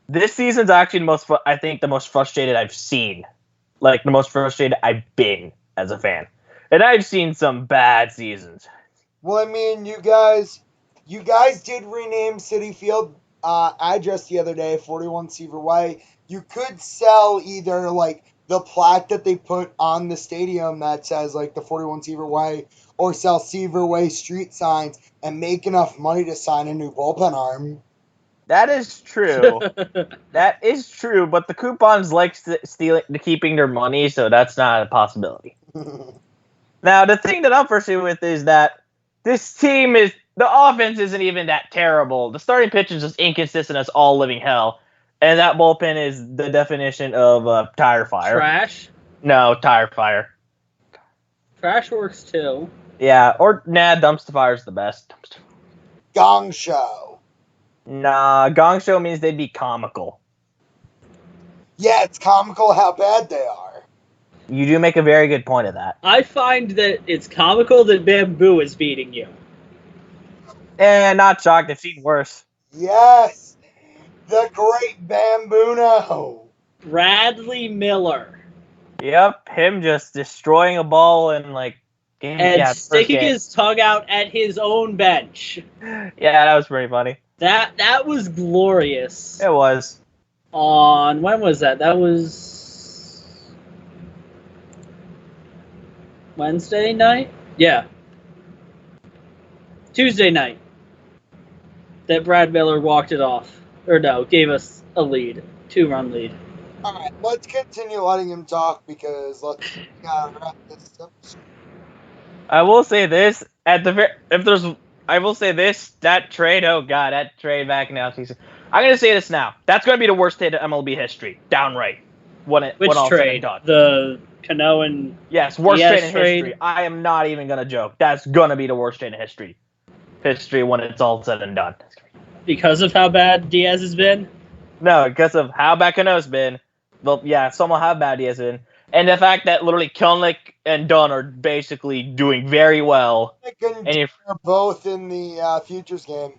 This season's actually the most frustrated I've seen. The most frustrated I've been as a fan. And I've seen some bad seasons. Well, I mean, you guys did rename Citi Field address the other day, 41 Seaver Way. You could sell either, the plaque that they put on the stadium that says, the 41 Seaver Way, or sell Seaver Way street signs and make enough money to sign a new bullpen arm. That is true. That is true, but the coupons like keeping their money, so that's not a possibility. Now, the thing that I'm frustrated with is that this team the offense isn't even that terrible. The starting pitch is just inconsistent as all living hell. And that bullpen is the definition of tire fire. Trash? No, tire fire. Trash works too. Yeah, dumpster fire's the best. Gong show. Nah, gong show means they'd be comical. Yeah, it's comical how bad they are. You do make a very good point of that. I find that it's comical that Bamboo is beating you. Not shocked. I've seen worse. Yes, the great Bambuno. Bradley Miller. Yep, him just destroying a ball and sticking his tongue out at his own bench. Yeah, that was pretty funny. That was glorious. It was. When was that? That was Wednesday night? Yeah. Tuesday night. That Brad Miller walked it off. Or no, gave us a lead. 2-run lead. All right, let's continue letting him talk because let's wrap this up. I will say this I will say this, that trade, oh god, that trade back in the offseason. I'm going to say this now. That's going to be the worst trade in MLB history. Downright. Which trade? The Cano and Yes, worst trade in history. I am not even going to joke. That's going to be the worst trade in history. History when it's all said and done. Because of how bad Diaz has been? No, because of how bad Cano's been. Well, yeah, some will have bad Diaz been. And the fact that literally Kelnick and Dunn are basically doing very well. And you're both in the futures game.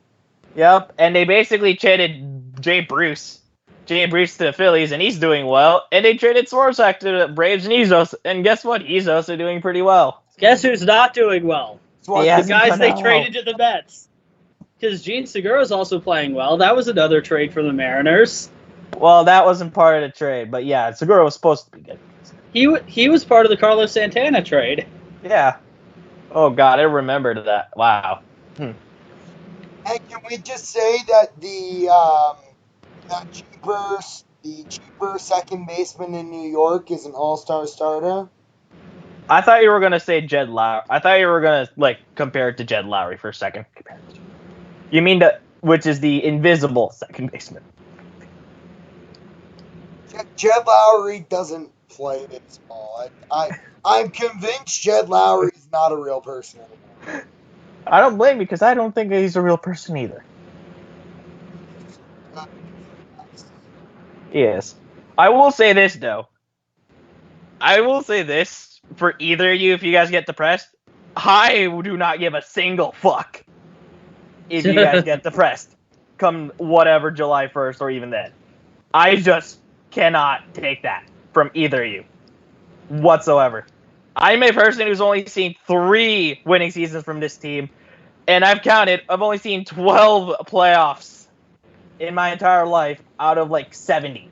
Yep, and they basically traded Jay Bruce to the Phillies, and he's doing well. And they traded Swarzak to the Braves, and guess what? He's also doing pretty well. Guess who's not doing well? The guys they traded to the Mets. Because Gene Segura's also playing well. That was another trade for the Mariners. Well, that wasn't part of the trade, but yeah, Segura was supposed to be good. He was part of the Carlos Santana trade. Yeah. Oh God, I remembered that. Wow. And can we just say that the cheaper second baseman in New York is an all-star starter? I thought you were gonna say Jed Lowry. I thought you were gonna compare it to Jed Lowry for a second. You mean which is the invisible second baseman? Jed Lowry doesn't play baseball. I'm convinced Jed Lowry is not a real person anymore. I don't blame you because I don't think he's a real person either. Yes. I will say this though. I will say this for either of you if you guys get depressed. I do not give a single fuck if you guys get depressed come whatever July 1st or even then. I just cannot take that from either of you whatsoever. I'm a person who's only seen 3 winning seasons from this team, and I've only seen 12 playoffs in my entire life out of 70.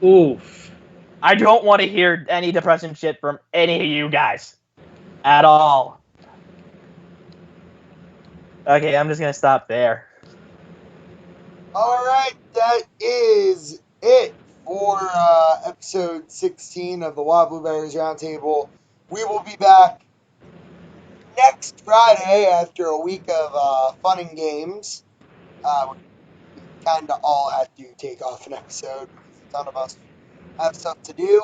Oof. I don't want to hear any depressing shit from any of you guys at all. Okay, I'm just going to stop there. All right, that is it for episode 16 of the Wild Blueberries Roundtable. We will be back next Friday after a week of fun and games. We kind of all had to take off an episode because a ton of us have stuff to do.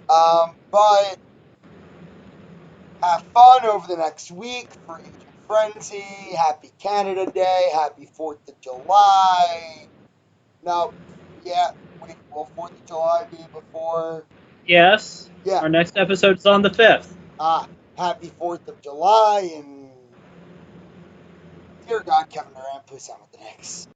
But have fun over the next week for Agent Frenzy. Happy Canada Day. Happy 4th of July. No, yeah, wait, will 4th of July be before? Yes. Yeah. Our next episode's on the 5th. Happy 4th of July, and dear God, Kevin Durant, please sign with the Knicks.